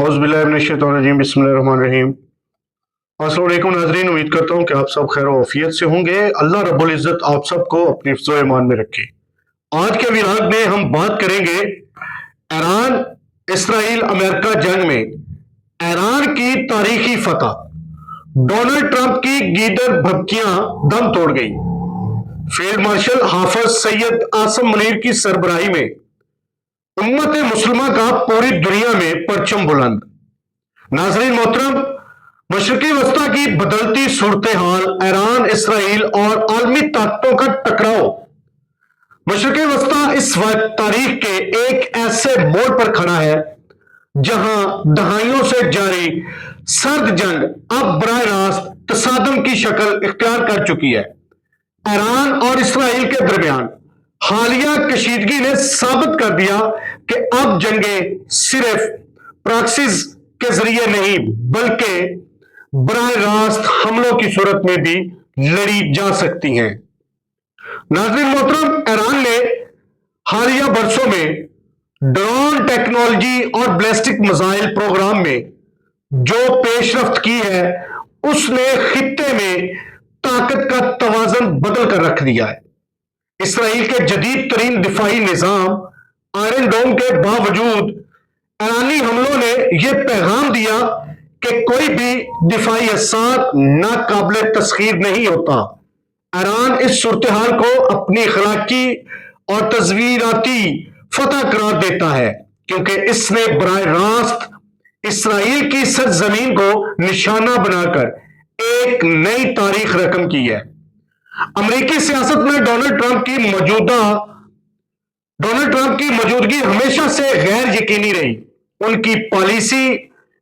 औज़ुबिल्लाहिमिनश्शैतानिर्रजीम बिस्मिल्लाहिर्रहमानिर्रहीम। अस्सलाम वालेकुम नाज़रीन, उम्मीद करता हूँ कि आप सब खैर आफियत से होंगे। अल्लाह रब्बुल इज़्ज़त आप सबको अपनी हिफ्ज़ व ईमान में रखे। आज के व्लॉग में हम बात करेंगे ईरान इसराइल अमेरिका जंग में ईरान की तारीखी फतह, डोनाल्ड ट्रंप की गीदड़ भभकियां दम तोड़ गई, फील्ड मार्शल हाफिज सैयद आसम मुनीर की सरबराही में उम्मत मुस्लिमा का पूरी दुनिया में परचम बुलंद। नाज़रीन मोहतरम, मशरक़ी वस्ता की बदलती सूरत हाल, ईरान इसराइल और आलमी ताकतों का टकराव मशरक़ी वस्ता इस वक्त तारीख के एक ऐसे मोड़ पर खड़ा है जहां दहाइयों से जारी सर्द जंग अब बराह रास्त तसादम की शक्ल इख्तियार कर चुकी है। ईरान और इसराइल के दरमियान हालिया कशीदगी ने साबित कर दिया कि अब जंगें सिर्फ प्रॉक्सीज के जरिए नहीं बल्कि बराह रास्त हमलों की सूरत में भी लड़ी जा सकती हैं। नाज़रीन मोहतरम, ईरान ने हालिया बरसों में ड्रोन टेक्नोलॉजी और बैलिस्टिक मिसाइल प्रोग्राम में जो पेशरफ्त की है उसने खित्ते में ताकत का तवाज़न बदल कर रख दिया है। इसराइल के जदीद तरीन दिफाई निजाम आयरन डोम के बावजूद ईरानी हमलों ने यह पैगाम दिया कि कोई भी दिफाई असर नाकाबिल तस्खीर नहीं होता। ईरान इस सूरत हाल को अपनी अखलाकी और तस्वीराती फतह करार देता है क्योंकि इसने बराह रास्त इसराइल की सरजमीन को निशाना बनाकर एक नई तारीख रकम की है। अमेरिकी सियासत में डोनाल्ड ट्रंप की मौजूदगी हमेशा से गैर यकीनी रही। उनकी policy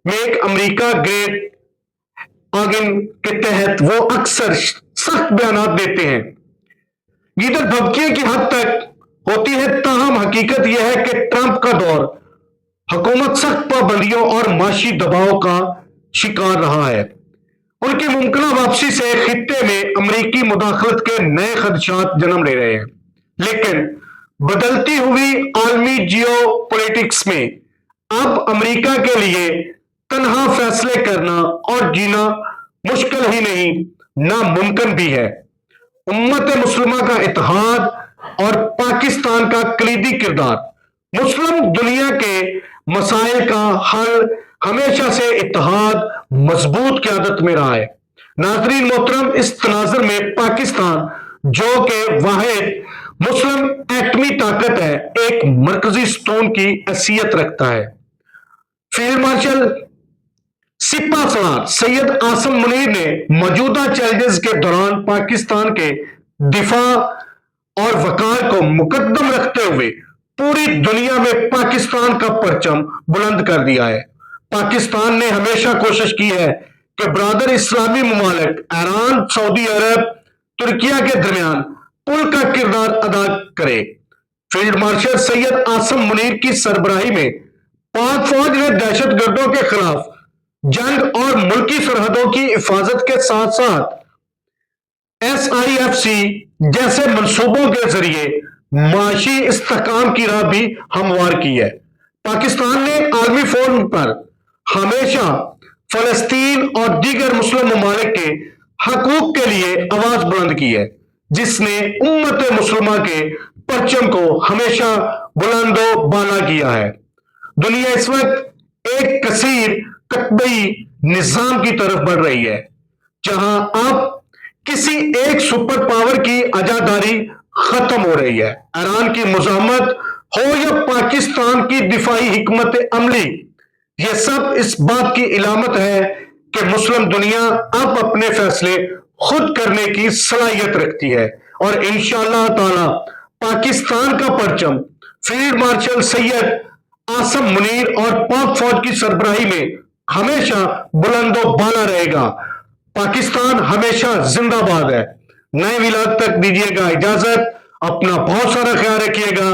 make America great again के तहत वो अक्सर सख्त बयान देते हैं। गीदड़ भभकियां की हद तक होती है, ताहम हकीकत यह है कि ट्रंप का दौर हुकूमत सख्त पाबंदियों और माशी दबाव का शिकार रहा है। उनकी मुमकिन वापसी से खित्ते में अमेरिकी मुदाखलत के नए खदशात जन्म ले रहे हैं, लेकिन बदलती हुई आलमी जियो पॉलिटिक्स में अब अमेरिका के लिए तन्हा फैसले करना और जीना मुश्किल ही नहीं नामुमकिन भी है। उम्मत मुस्लिमा का इत्तेहाद और पाकिस्तान का कलीदी किरदार मुस्लिम दुनिया के मसाइल का हल हमेशा से इत्तेहाद मजबूत क़यादत में रहा है। नाज़रीन मोहतरम, इस तनाज़ुर में पाकिस्तान जो कि वाहिद मुस्लिम एटमी ताकत है, एक मरकजी स्टोन की हैसियत रखता है। फील्ड मार्शल सिपा सलार सैयद आसम मुनीर ने मौजूदा चैलेंजेस के दौरान पाकिस्तान के दिफा और वकार को मुकद्दम रखते हुए पूरी दुनिया में पाकिस्तान का परचम बुलंद कर दिया है। पाकिस्तान ने हमेशा कोशिश की है कि ब्रादर इस्लामी ममालिक ईरान, सऊदी अरब, तुर्किया के दरमियान पुल का किरदार अदा करे। फील्ड मार्शल सैयद आसम मुनीर की सरबराही में पाक फौज ने दहशतगर्दों के खिलाफ जंग और मुल्की सरहदों की हिफाजत के साथ साथ SIFC जैसे मंसूबों के जरिए माशी इस्तेहकाम की राह भी हमवार की है। पाकिस्तान ने आलमी फोरम पर हमेशा फलस्तीन और दीगर मुस्लिम ममालिक के हकूक के लिए आवाज बुलंद की है, जिसने उम्मत मुस्लिमा के परचम को हमेशा बुलंदो बाला किया है। दुनिया इस वक्त एक कसीर कतबी निजाम की तरफ बढ़ रही है, जहां अब किसी एक सुपर पावर की आजादारी खत्म हो रही है। ईरान की मुजाहमत हो या पाकिस्तान की दिफाई हिकमत अमली, यह सब इस बात की इलामत है कि मुस्लिम दुनिया अब अपने फैसले खुद करने की सलाहियत रखती है और इंशाअल्लाह ताला पाकिस्तान का परचम फील्ड मार्शल सैयद आसम मुनीर और पाक फौज की सरबराही में हमेशा बुलंदो बाला रहेगा। पाकिस्तान हमेशा जिंदाबाद है। नए व्लॉग तक दीजिएगा इजाजत। अपना बहुत सारा ख्याल रखिएगा।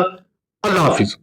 अल्लाह हाफिज।